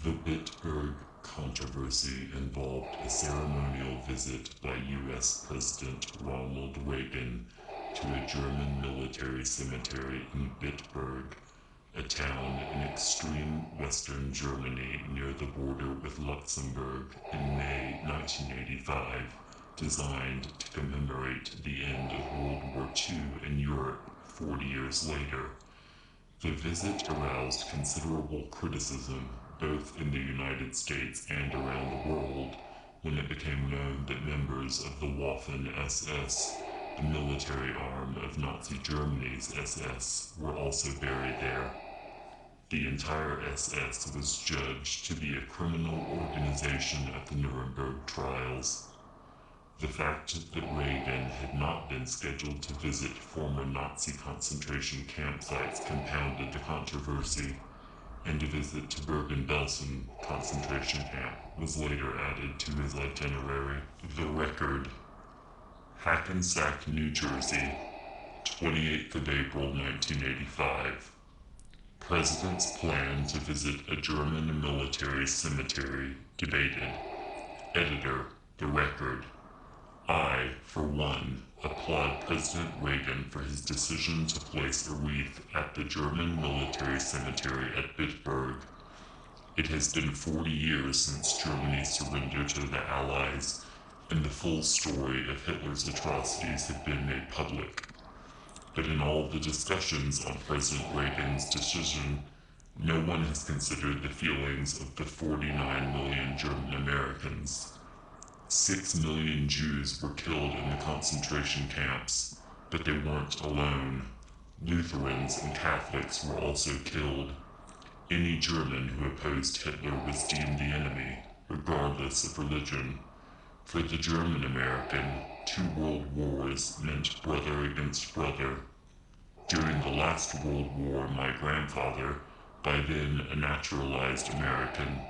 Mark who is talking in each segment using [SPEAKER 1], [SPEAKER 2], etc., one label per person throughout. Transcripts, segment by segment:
[SPEAKER 1] The Bitburg controversy involved a ceremonial visit by U.S. President Ronald Reagan to a German military cemetery in Bitburg, a town in extreme western Germany near the border with Luxembourg, in May 1985, designed to commemorate the end of World War II in Europe 40 years later. The visit aroused considerable criticism, both in the United States and around the world, when it became known that members of the Waffen-SS, the military arm of Nazi Germany's SS, were also buried there. The entire SS was judged to be a criminal organization at the Nuremberg trials. The fact that Reagan had not been scheduled to visit former Nazi concentration campsites compounded the controversy, and a visit to Bergen-Belsen concentration camp was later added to his itinerary. The Record, Hackensack, New Jersey, 28th of April 1985. President's plan to visit a German military cemetery debated. Editor, The Record. I, for one, applaud President Reagan for his decision to place a wreath at the German military cemetery at Bitburg. It has been 40 years since Germany surrendered to the Allies, and the full story of Hitler's atrocities had been made public. But in all the discussions on President Reagan's decision, no one has considered the feelings of the 49 million German Americans. 6 million Jews were killed in the concentration camps, but they weren't alone. Lutherans and Catholics were also killed. Any German who opposed Hitler was deemed the enemy, regardless of religion. For the German American, 2 world wars meant brother against brother. During the last World War, my grandfather, by then a naturalized American,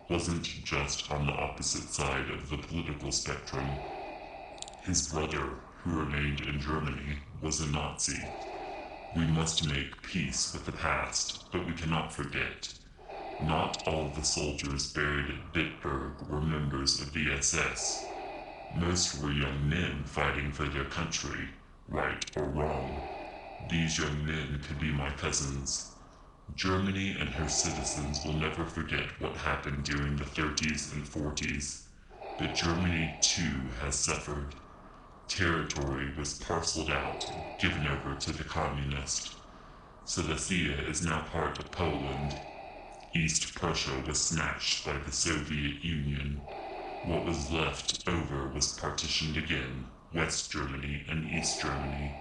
[SPEAKER 1] wasn't just on the opposite side of the political spectrum. His brother, who remained in Germany, was a Nazi. We must make peace with the past, but we cannot forget. Not all the soldiers buried at Bitburg were members of the SS. Most were young men fighting for their country, right or wrong. These young men could be my cousins. Germany and her citizens will never forget what happened during the 30s and 40s, but Germany too has suffered. Territory was parceled out, given over to the communists. Silesia is now part of Poland. East Prussia was snatched by the Soviet Union. What was left over was partitioned again, West Germany and East Germany.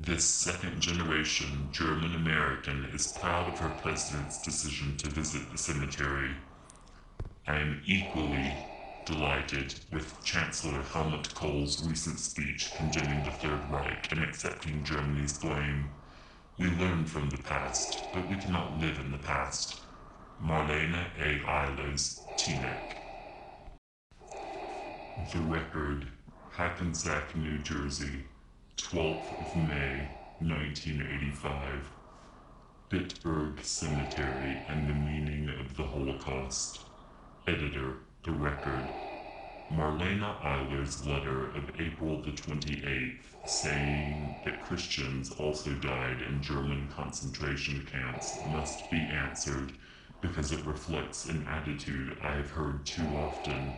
[SPEAKER 1] This second-generation German American is proud of her president's decision to visit the cemetery. I am equally delighted with Chancellor Helmut Kohl's recent speech condemning the Third Reich and accepting Germany's blame. We learn from the past, but we cannot live in the past. Marlene A. Eilers Koenig. The Record, Hackensack, New Jersey, 12th of May, 1985. Bitburg Cemetery and the Meaning of the Holocaust. Editor, The Record. Marlene Eilers' letter of April the 28th, saying that Christians also died in German concentration camps, must be answered because it reflects an attitude I have heard too often.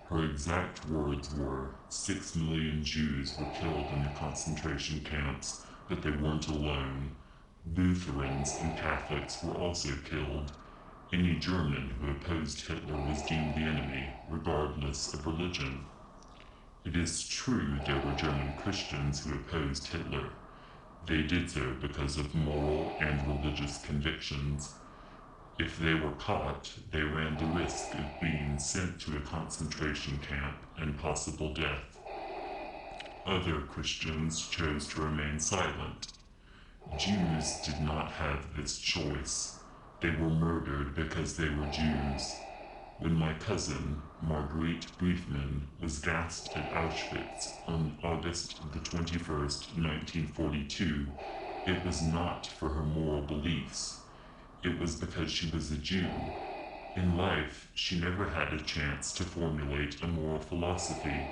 [SPEAKER 1] Her exact words were, 6 million Jews were killed in the concentration camps, but they weren't alone. Lutherans and Catholics were also killed. Any German who opposed Hitler was deemed the enemy, regardless of religion. It is true there were German Christians who opposed Hitler. They did so because of moral and religious convictions. If they were caught, they ran the risk of being sent to a concentration camp and possible death. Other Christians chose to remain silent. Jews did not have this choice. They were murdered because they were Jews. When my cousin, Marguerite Briefman, was gassed at Auschwitz on August the 21st, 1942, it was not for her moral beliefs. It was because she was a Jew. In life, she never had a chance to formulate a moral philosophy.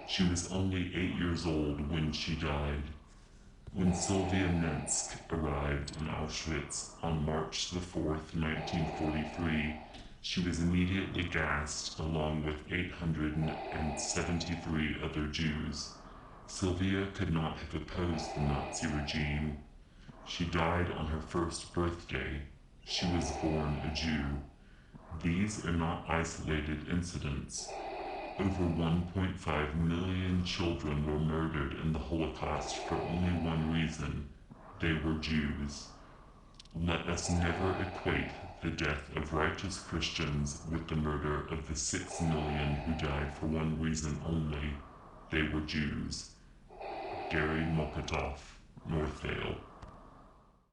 [SPEAKER 1] She was only 8 years old when she died. When Sylvia Minsk arrived in Auschwitz on March the 4th, 1943, she was immediately gassed along with 873 other Jews. Sylvia could not have opposed the Nazi regime. She died on her first birthday. She was born a Jew. These are not isolated incidents. Over 1.5 million children were murdered in the Holocaust for only one reason: they were Jews. Let us never equate the death of righteous Christians with the murder of the 6 million who died for one reason only: they were Jews. Gary Mokotov, Northvale.